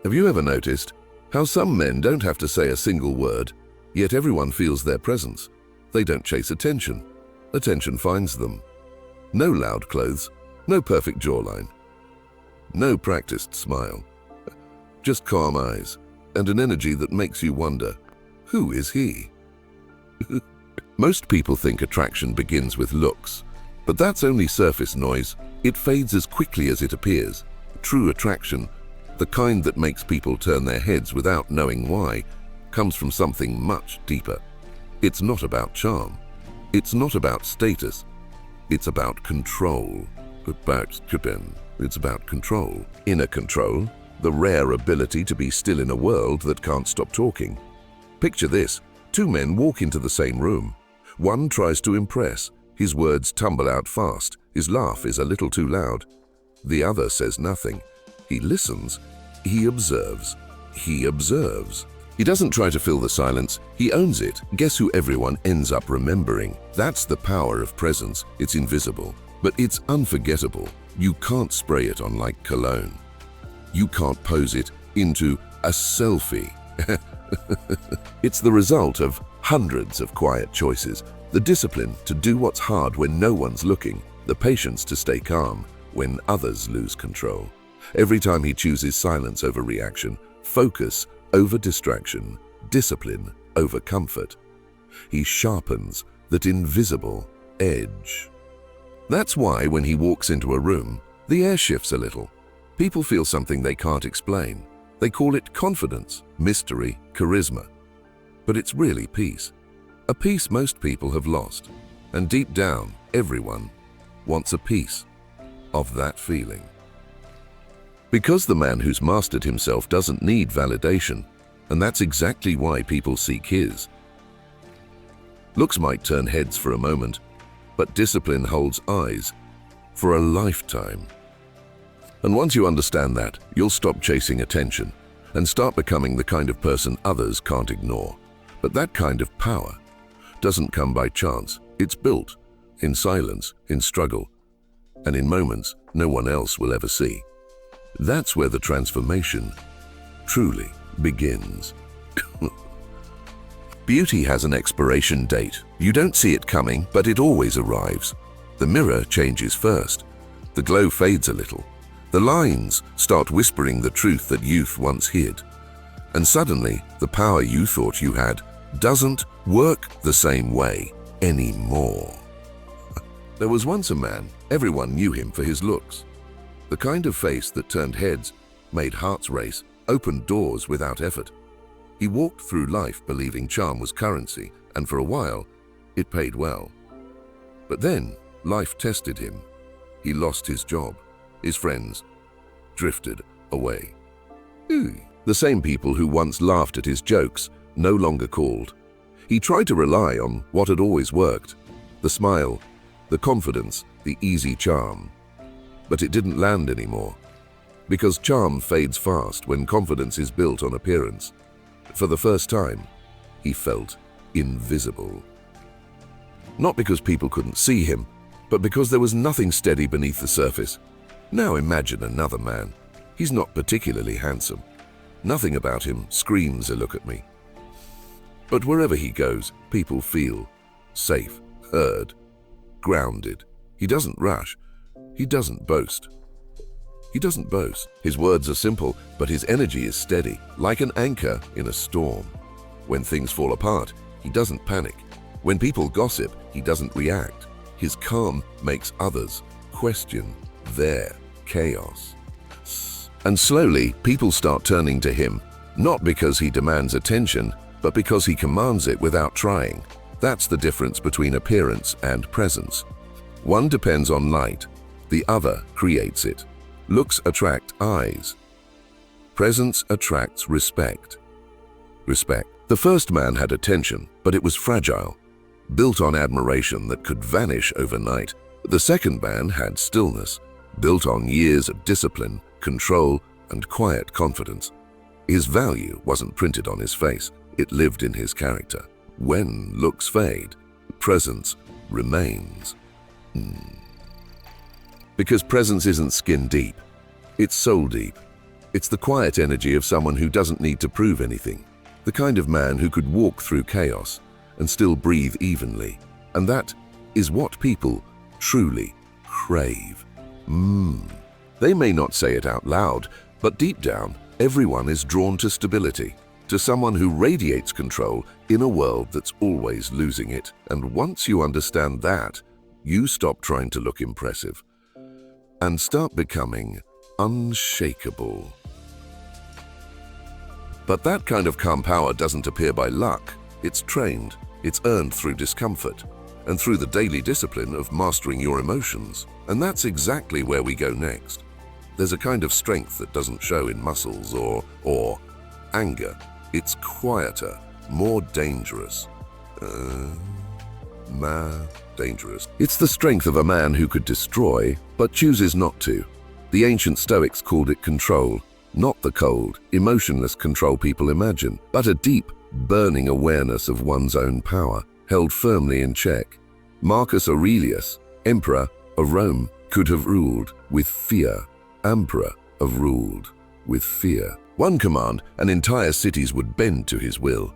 Have you ever noticed how some men don't have to say a single word, yet everyone feels their presence? They don't chase attention. Attention finds them. No loud clothes, no perfect jawline, no practiced smile. Just calm eyes and an energy that makes you wonder, who is he? Most people think attraction begins with looks, but that's only surface noise. It fades as quickly as it appears. True attraction, the kind that makes people turn their heads without knowing why, comes from something much deeper. It's not about charm. It's not about status. It's about control. It's about control. Inner control, the rare ability to be still in a world that can't stop talking. Picture this. Two men walk into the same room. One tries to impress. His words tumble out fast. His laugh is a little too loud. The other says nothing. He listens. He observes. He observes. He doesn't try to fill the silence. He owns it. Guess who everyone ends up remembering? That's the power of presence. It's invisible, but it's unforgettable. You can't spray it on like cologne. You can't pose it into a selfie. It's the result of hundreds of quiet choices, the discipline to do what's hard when no one's looking, the patience to stay calm when others lose control. Every time he chooses silence over reaction, focus over distraction, discipline over comfort, he sharpens that invisible edge. That's why when he walks into a room, the air shifts a little. People feel something they can't explain. They call it confidence, mystery, charisma. But it's really peace. A peace most people have lost. And deep down, everyone wants a piece of that feeling. Because the man who's mastered himself doesn't need validation, and that's exactly why people seek his. Looks might turn heads for a moment, but discipline holds eyes for a lifetime. And once you understand that, you'll stop chasing attention and start becoming the kind of person others can't ignore. But that kind of power doesn't come by chance. It's built in silence, in struggle, and in moments no one else will ever see. That's where the transformation truly begins. Beauty has an expiration date. You don't see it coming, but it always arrives. The mirror changes first. The glow fades a little. The lines start whispering the truth that youth once hid. And suddenly, the power you thought you had doesn't work the same way anymore. There was once a man, everyone knew him for his looks. The kind of face that turned heads, made hearts race, opened doors without effort. He walked through life believing charm was currency, and for a while, it paid well. But then, life tested him. He lost his job. His friends drifted away. The same people who once laughed at his jokes no longer called. He tried to rely on what had always worked, the smile, the confidence, the easy charm. But it didn't land anymore, because charm fades fast when confidence is built on appearance. For the first time, he felt invisible. Not because people couldn't see him, but because there was nothing steady beneath the surface. Now imagine another man. He's not particularly handsome. Nothing about him screams a look at me. But wherever he goes, people feel safe, heard, grounded. He doesn't rush. He doesn't boast. He doesn't boast. His words are simple, but his energy is steady, like an anchor in a storm. When things fall apart, he doesn't panic. When people gossip, he doesn't react. His calm makes others question their chaos. And slowly, people start turning to him, not because he demands attention, but because he commands it without trying. That's the difference between appearance and presence. One depends on light, the other creates it. Looks attract eyes. Presence attracts respect. Respect. The first man had attention, but it was fragile, built on admiration that could vanish overnight. The second man had stillness, built on years of discipline, control, and quiet confidence. His value wasn't printed on his face, it lived in his character. When looks fade, presence remains. Because presence isn't skin deep, it's soul deep. It's the quiet energy of someone who doesn't need to prove anything. The kind of man who could walk through chaos and still breathe evenly. And that is what people truly crave. They may not say it out loud, but deep down, everyone is drawn to stability, to someone who radiates control in a world that's always losing it. And once you understand that, you stop trying to look impressive and start becoming unshakable. But that kind of calm power doesn't appear by luck. It's trained, it's earned through discomfort, and through the daily discipline of mastering your emotions. And that's exactly where we go next. There's a kind of strength that doesn't show in muscles or anger. It's quieter, more dangerous. Dangerous. It's the strength of a man who could destroy, but chooses not to. The ancient Stoics called it control, not the cold, emotionless control people imagine, but a deep, burning awareness of one's own power, held firmly in check. Marcus Aurelius, emperor of Rome, could have ruled with fear. Emperor of ruled with fear. One command, and entire cities would bend to his will.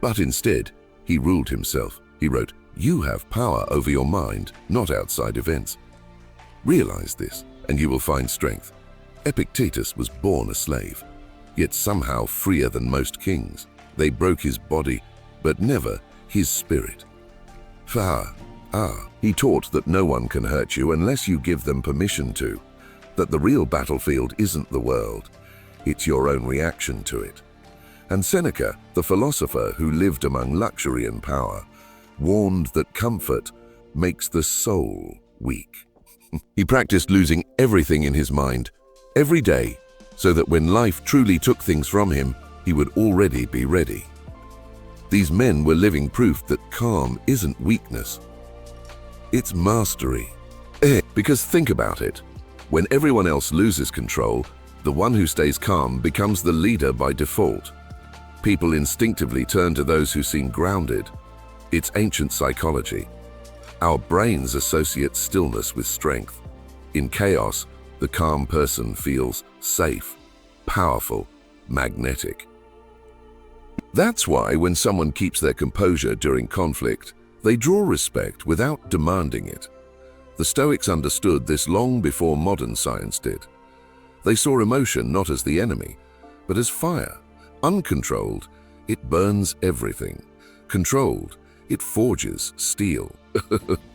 But instead, he ruled himself. He wrote, "You have power over your mind, not outside events." Realize this, and you will find strength. Epictetus was born a slave, yet somehow freer than most kings. They broke his body, but never his spirit. He taught that no one can hurt you unless you give them permission to, that the real battlefield isn't the world, it's your own reaction to it. And Seneca, the philosopher who lived among luxury and power, warned that comfort makes the soul weak. He practiced losing everything in his mind, every day, so that when life truly took things from him, he would already be ready. These men were living proof that calm isn't weakness, it's mastery. Because think about it, when everyone else loses control, the one who stays calm becomes the leader by default. People instinctively turn to those who seem grounded. It's ancient psychology. Our brains associate stillness with strength. In chaos, the calm person feels safe, powerful, magnetic. That's why when someone keeps their composure during conflict, they draw respect without demanding it. The Stoics understood this long before modern science did. They saw emotion not as the enemy, but as fire. Uncontrolled, it burns everything. Controlled, it forges steel.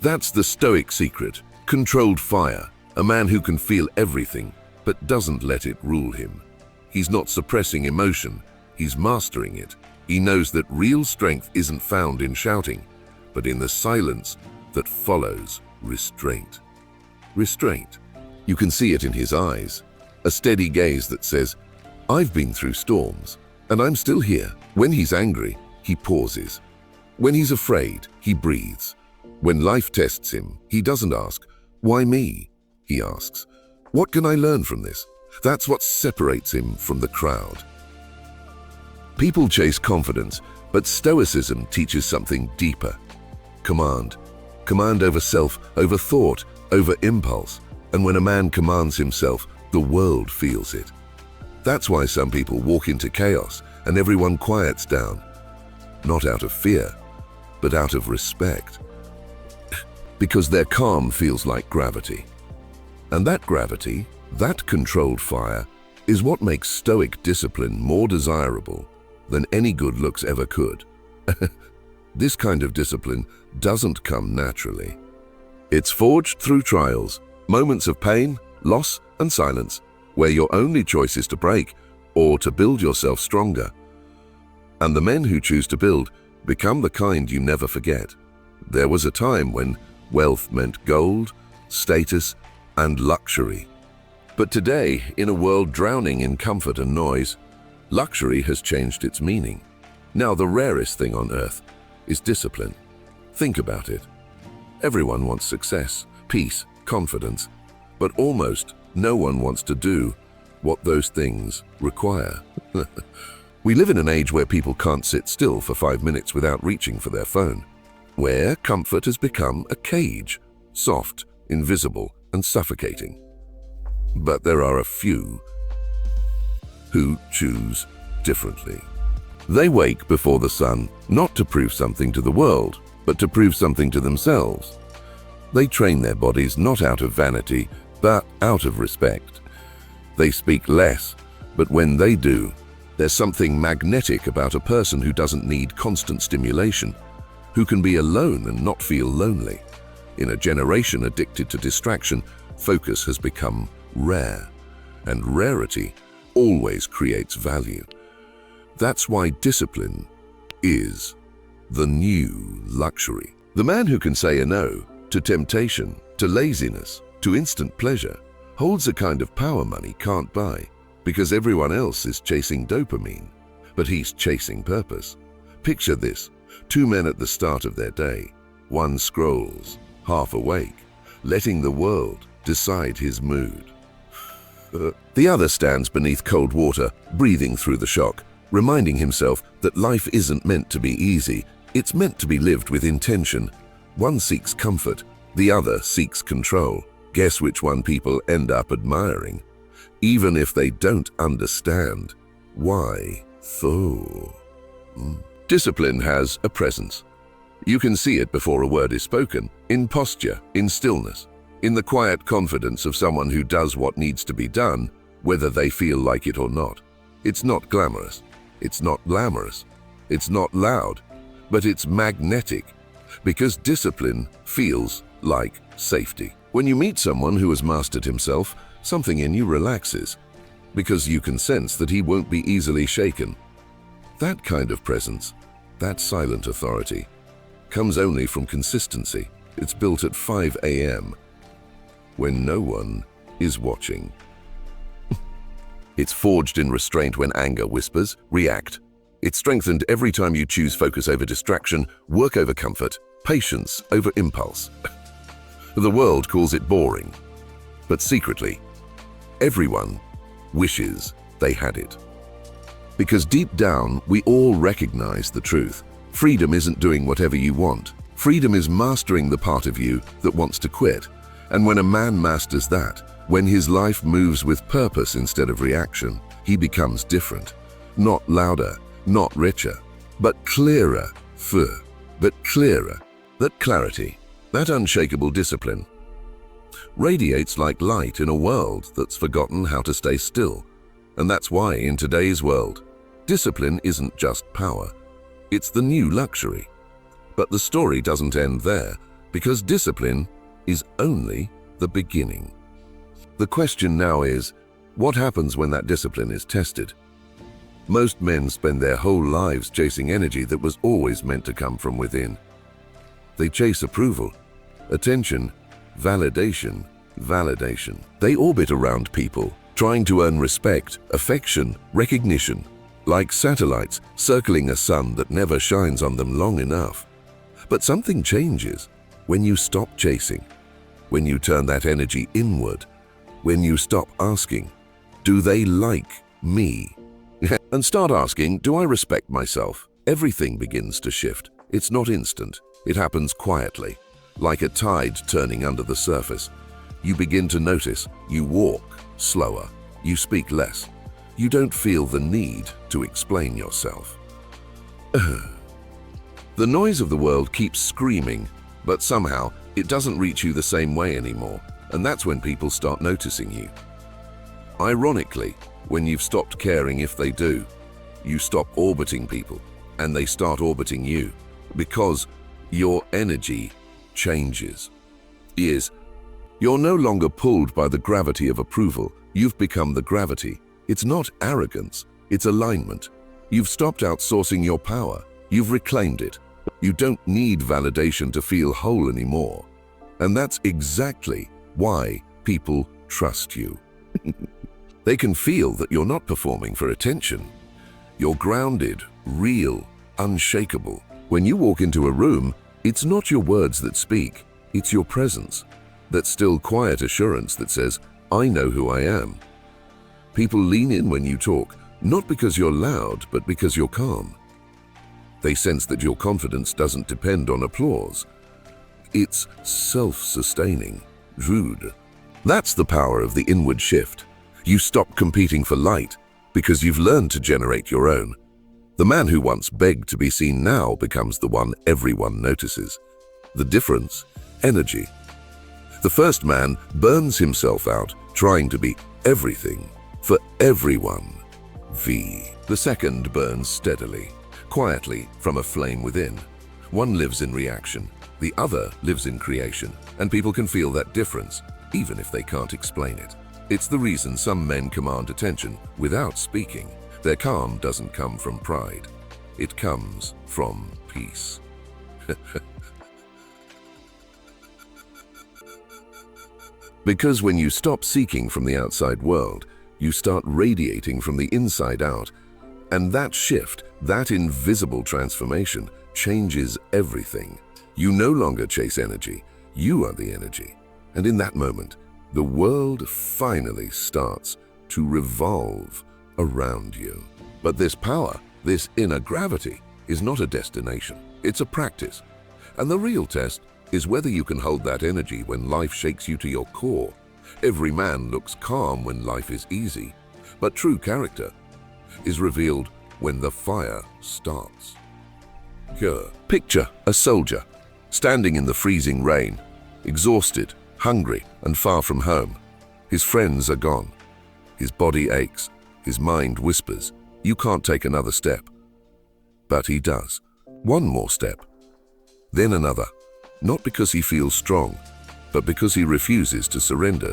That's the Stoic secret. Controlled fire, a man who can feel everything, but doesn't let it rule him. He's not suppressing emotion, he's mastering it. He knows that real strength isn't found in shouting, but in the silence that follows restraint. Restraint. You can see it in his eyes, a steady gaze that says, "I've been through storms, and I'm still here." When he's angry, he pauses. When he's afraid, he breathes. When life tests him, he doesn't ask, "Why me?" He asks, "What can I learn from this?" That's what separates him from the crowd. People chase confidence, but Stoicism teaches something deeper. Command. Command over self, over thought, over impulse. And when a man commands himself, the world feels it. That's why some people walk into chaos and everyone quiets down. Not out of fear, but out of respect. Because their calm feels like gravity. And that gravity, that controlled fire, is what makes Stoic discipline more desirable than any good looks ever could. This kind of discipline doesn't come naturally. It's forged through trials, moments of pain, loss, and silence, where your only choice is to break or to build yourself stronger. And the men who choose to build become the kind you never forget. There was a time when wealth meant gold, status, and luxury. But today, in a world drowning in comfort and noise, luxury has changed its meaning. Now the rarest thing on earth is discipline. Think about it. Everyone wants success, peace, confidence, but almost no one wants to do what those things require. We live in an age where people can't sit still for 5 minutes without reaching for their phone, where comfort has become a cage, soft, invisible, and suffocating. But there are a few who choose differently. They wake before the sun, not to prove something to the world, but to prove something to themselves. They train their bodies not out of vanity, but out of respect. They speak less, but when they do, there's something magnetic about a person who doesn't need constant stimulation, who can be alone and not feel lonely. In a generation addicted to distraction, focus has become rare, and rarity always creates value. That's why discipline is the new luxury. The man who can say a no to temptation, to laziness, to instant pleasure, holds a kind of power money can't buy, because everyone else is chasing dopamine, but he's chasing purpose. Picture this: two men at the start of their day. One scrolls, half awake, letting the world decide his mood. The other stands beneath cold water, breathing through the shock, reminding himself that life isn't meant to be easy, it's meant to be lived with intention. One seeks comfort, the other seeks control. Guess which one people end up admiring, even if they don't understand why. Discipline has a presence. You can see it before a word is spoken, in posture, in stillness, in the quiet confidence of someone who does what needs to be done, whether they feel like it or not. It's not glamorous, it's not glamorous, it's not loud, but it's magnetic, because discipline feels like safety. When you meet someone who has mastered himself, something in you relaxes, because you can sense that he won't be easily shaken. That kind of presence, that silent authority, comes only from consistency. It's built at 5 a.m. when no one is watching. It's forged in restraint when anger whispers, react. It's strengthened every time you choose focus over distraction, work over comfort, patience over impulse. The world calls it boring, but secretly, everyone wishes they had it. Because deep down, we all recognize the truth. Freedom isn't doing whatever you want. Freedom is mastering the part of you that wants to quit. And when a man masters that, when his life moves with purpose instead of reaction, he becomes different. Not louder, not richer, but clearer. But clearer. That clarity, that unshakable discipline, radiates like light in a world that's forgotten how to stay still. And that's why in today's world, discipline isn't just power. It's the new luxury. But the story doesn't end there, because discipline is only the beginning. The question now is, what happens when that discipline is tested? Most men spend their whole lives chasing energy that was always meant to come from within. They chase approval, attention, validation. They orbit around people, trying to earn respect, affection, recognition, like satellites circling a sun that never shines on them long enough. But something changes when you stop chasing, when you turn that energy inward, when you stop asking, do they like me? And start asking, do I respect myself? Everything begins to shift. It's not instant. It happens quietly, like a tide turning under the surface. You begin to notice, you walk slower, you speak less. You don't feel the need to explain yourself. The noise of the world keeps screaming, but somehow it doesn't reach you the same way anymore, and that's when people start noticing you. Ironically, when you've stopped caring if they do, you stop orbiting people, and they start orbiting you, because your energy changes. You're no longer pulled by the gravity of approval. You've become the gravity. It's not arrogance, it's alignment. You've stopped outsourcing your power. You've reclaimed it. You don't need validation to feel whole anymore. And that's exactly why people trust you. They can feel that you're not performing for attention. You're grounded, real, unshakable. When you walk into a room, it's not your words that speak, it's your presence. That still quiet assurance that says, I know who I am. People lean in when you talk, not because you're loud, but because you're calm. They sense that your confidence doesn't depend on applause. It's self-sustaining. That's the power of the inward shift. You stop competing for light, because you've learned to generate your own. The man who once begged to be seen now becomes the one everyone notices. The difference? Energy. The first man burns himself out trying to be everything for everyone. V. The second burns steadily, quietly from a flame within. One lives in reaction, the other lives in creation, and people can feel that difference, even if they can't explain it. It's the reason some men command attention without speaking. Their calm doesn't come from pride. It comes from peace. Because when you stop seeking from the outside world, you start radiating from the inside out. And that shift, that invisible transformation, changes everything. You no longer chase energy, you are the energy. And in that moment, the world finally starts to revolve around you. But this power, this inner gravity, is not a destination, it's a practice. And the real test is whether you can hold that energy when life shakes you to your core. Every man looks calm when life is easy, but true character is revealed when the fire starts. Here, picture a soldier standing in the freezing rain, exhausted, hungry, and far from home. His friends are gone. His body aches. His mind whispers, "You can't take another step." But he does. One more step. Then another. Not because he feels strong, but because he refuses to surrender.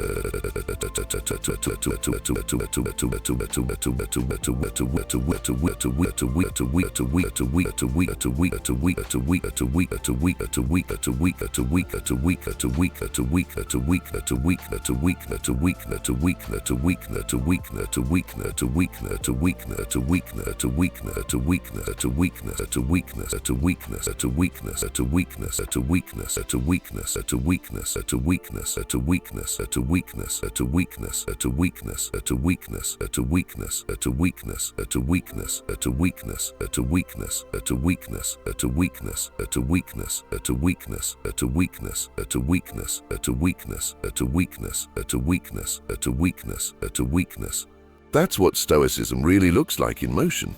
That's what Stoicism really looks like in motion.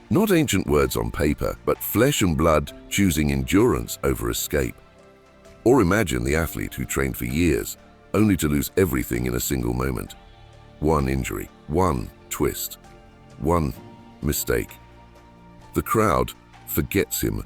Not ancient words on paper, but flesh and blood choosing endurance over escape. Or imagine the athlete who trained for years, only to lose everything in a single moment. One injury, one twist, one mistake. The crowd forgets him.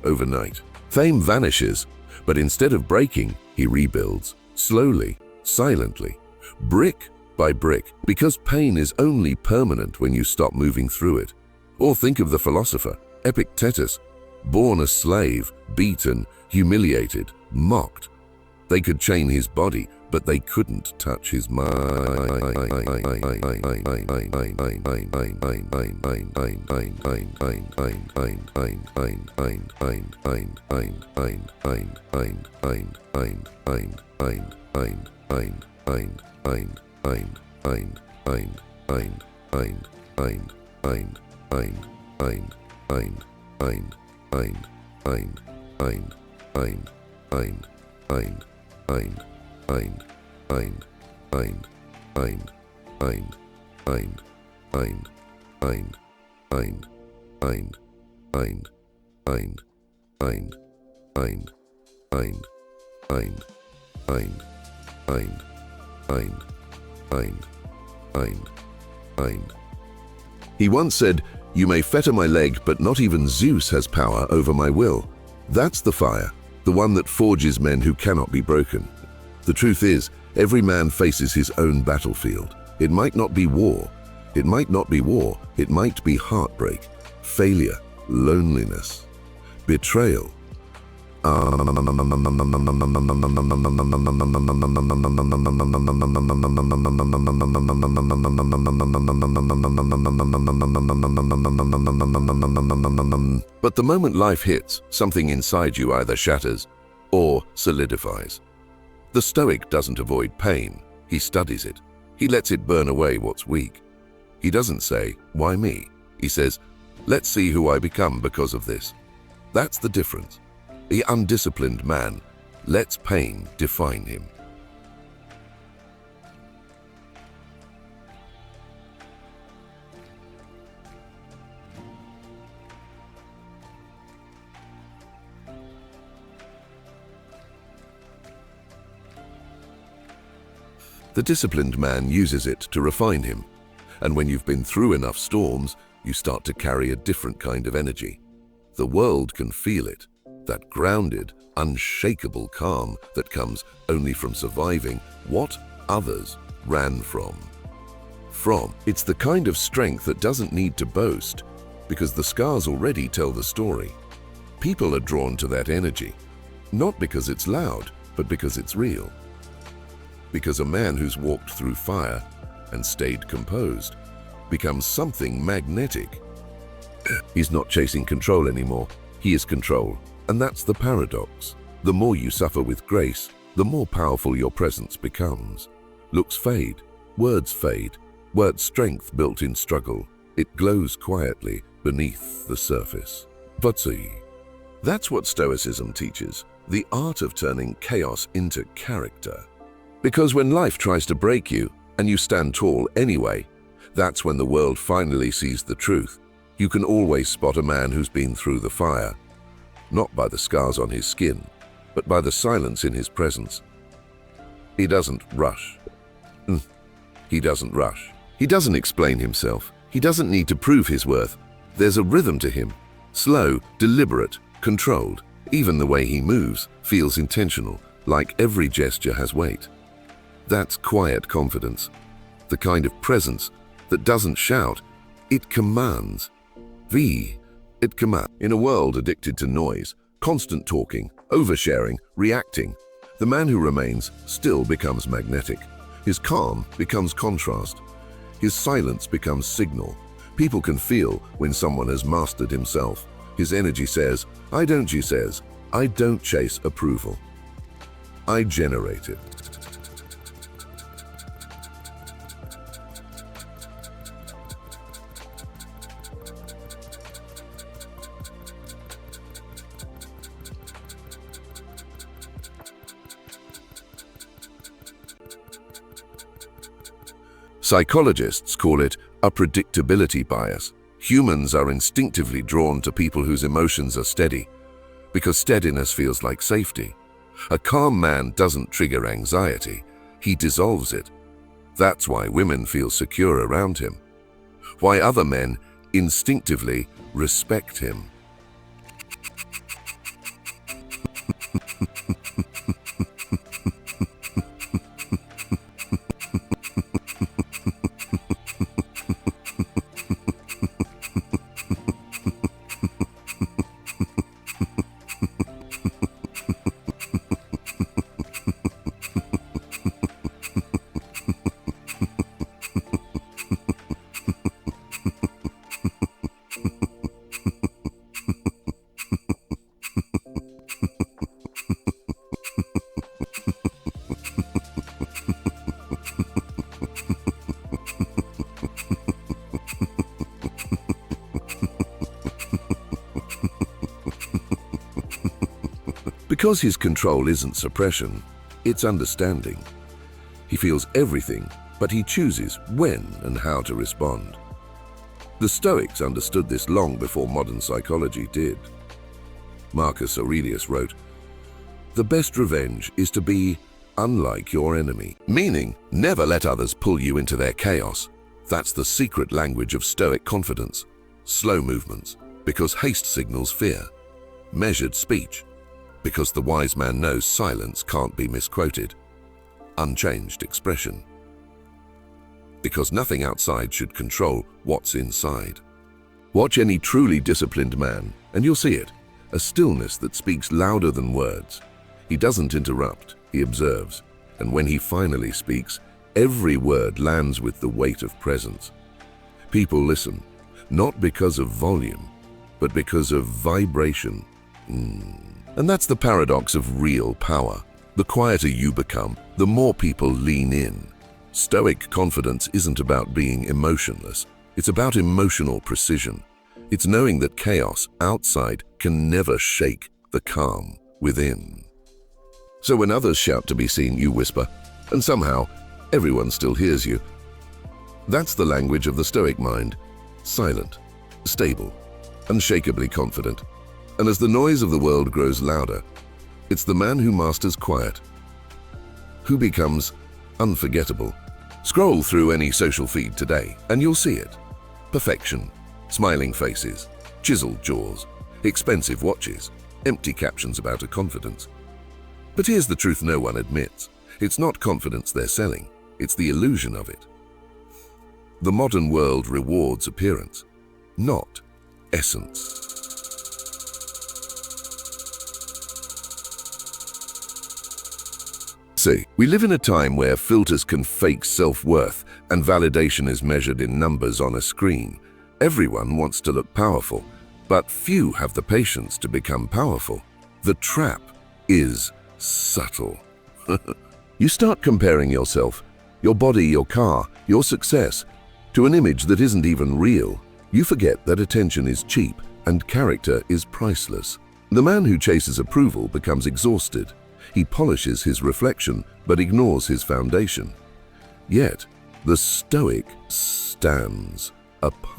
Overnight. Fame vanishes, but instead of breaking, he rebuilds, slowly, silently, brick by brick, because pain is only permanent when you stop moving through it. Or think of the philosopher, Epictetus, born a slave, beaten, humiliated, mocked. They could chain his body, but they couldn't touch his mind. He once said, "You may fetter my leg, but not even Zeus has power over my will." That's the fire, the one that forges men who cannot be broken. The truth is, every man faces his own battlefield. It might not be war. It might not be war, it might be heartbreak, failure, loneliness, betrayal. But the moment life hits, something inside you either shatters or solidifies. The Stoic doesn't avoid pain, he studies it. He lets it burn away what's weak. He doesn't say, "Why me?" He says, "Let's see who I become because of this." That's the difference. The undisciplined man lets pain define him. The disciplined man uses it to refine him, and when you've been through enough storms, you start to carry a different kind of energy. The world can feel it, that grounded, unshakable calm that comes only from surviving what others ran from. It's the kind of strength that doesn't need to boast, because the scars already tell the story. People are drawn to that energy, not because it's loud, but because it's real. Because a man who's walked through fire and stayed composed becomes something magnetic. He's not chasing control anymore, he is control. And that's the paradox. The more you suffer with grace, the more powerful your presence becomes. Looks fade, words fade, word strength built in struggle. It glows quietly beneath the surface. That's what Stoicism teaches, the art of turning chaos into character. Because when life tries to break you, and you stand tall anyway, that's when the world finally sees the truth. You can always spot a man who's been through the fire, not by the scars on his skin, but by the silence in his presence. He doesn't rush. He doesn't rush. He doesn't explain himself. He doesn't need to prove his worth. There's a rhythm to him, slow, deliberate, controlled. Even the way he moves feels intentional, like every gesture has weight. That's quiet confidence, the kind of presence that doesn't shout, it commands. It commands. In a world addicted to noise, constant talking, oversharing, reacting, the man who remains still becomes magnetic. His calm becomes contrast. His silence becomes signal. People can feel when someone has mastered himself. His energy says, I don't chase approval. I generate it. Psychologists call it a predictability bias. Humans are instinctively drawn to people whose emotions are steady, because steadiness feels like safety. A calm man doesn't trigger anxiety, he dissolves it. That's why women feel secure around him, why other men instinctively respect him. Because his control isn't suppression, it's understanding. He feels everything, but he chooses when and how to respond. The Stoics understood this long before modern psychology did. Marcus Aurelius wrote, "The best revenge is to be unlike your enemy," meaning never let others pull you into their chaos. That's the secret language of Stoic confidence. Slow movements, because haste signals fear. Measured speech, because the wise man knows silence can't be misquoted. Unchanged expression. because nothing outside should control what's inside. Watch any truly disciplined man, and you'll see it, a stillness that speaks louder than words. He doesn't interrupt, he observes, and when he finally speaks, every word lands with the weight of presence. People listen, not because of volume, but because of vibration. And that's the paradox of real power. The quieter you become, the more people lean in. Stoic confidence isn't about being emotionless. It's about emotional precision. It's knowing that chaos outside can never shake the calm within. So when others shout to be seen, you whisper, and somehow everyone still hears you. That's the language of the Stoic mind. Silent, stable, unshakably confident. And as the noise of the world grows louder, it's the man who masters quiet, who becomes unforgettable. Scroll through any social feed today, and you'll see it. Perfection, smiling faces, chiseled jaws, expensive watches, empty captions about a confidence. But here's the truth no one admits. It's not confidence they're selling, it's the illusion of it. The modern world rewards appearance, not essence. See, we live in a time where filters can fake self-worth and validation is measured in numbers on a screen. Everyone wants to look powerful, but few have the patience to become powerful. The trap is subtle. You start comparing yourself, your body, your car, your success, to an image that isn't even real. You forget that attention is cheap and character is priceless. The man who chases approval becomes exhausted. He polishes his reflection but ignores his foundation. Yet, the Stoic stands apart.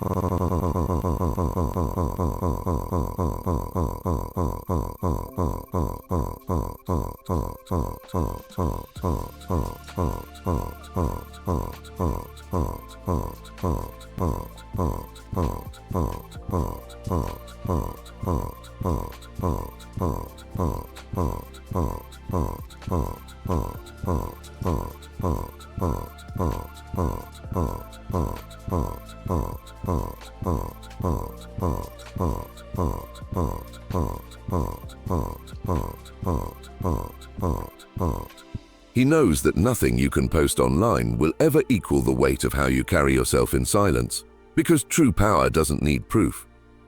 He knows that nothing you can post online will ever equal the weight of how you carry yourself in silence, because true power doesn't need proof.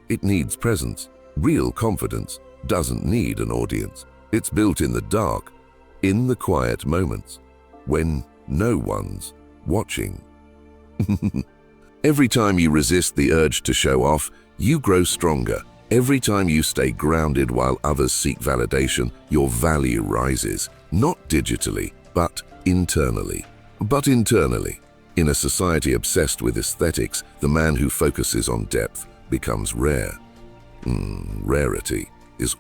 It needs presence. Real confidence doesn't need an audience. It's built in the dark, in the quiet moments, when no one's watching. Every time you resist the urge to show off, you grow stronger. Every time you stay grounded while others seek validation, your value rises, not digitally, but internally. In a society obsessed with aesthetics, the man who focuses on depth becomes rare. Rarity is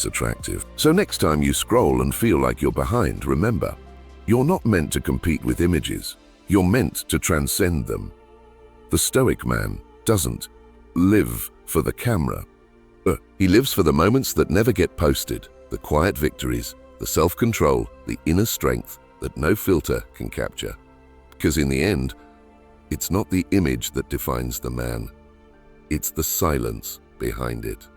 attractive. So next time you scroll and feel like you're behind, remember, you're not meant to compete with images. You're meant to transcend them. The Stoic man doesn't live for the camera. He lives for the moments that never get posted, the quiet victories, the self-control, the inner strength that no filter can capture. Because in the end, it's not the image that defines the man, it's the silence behind it.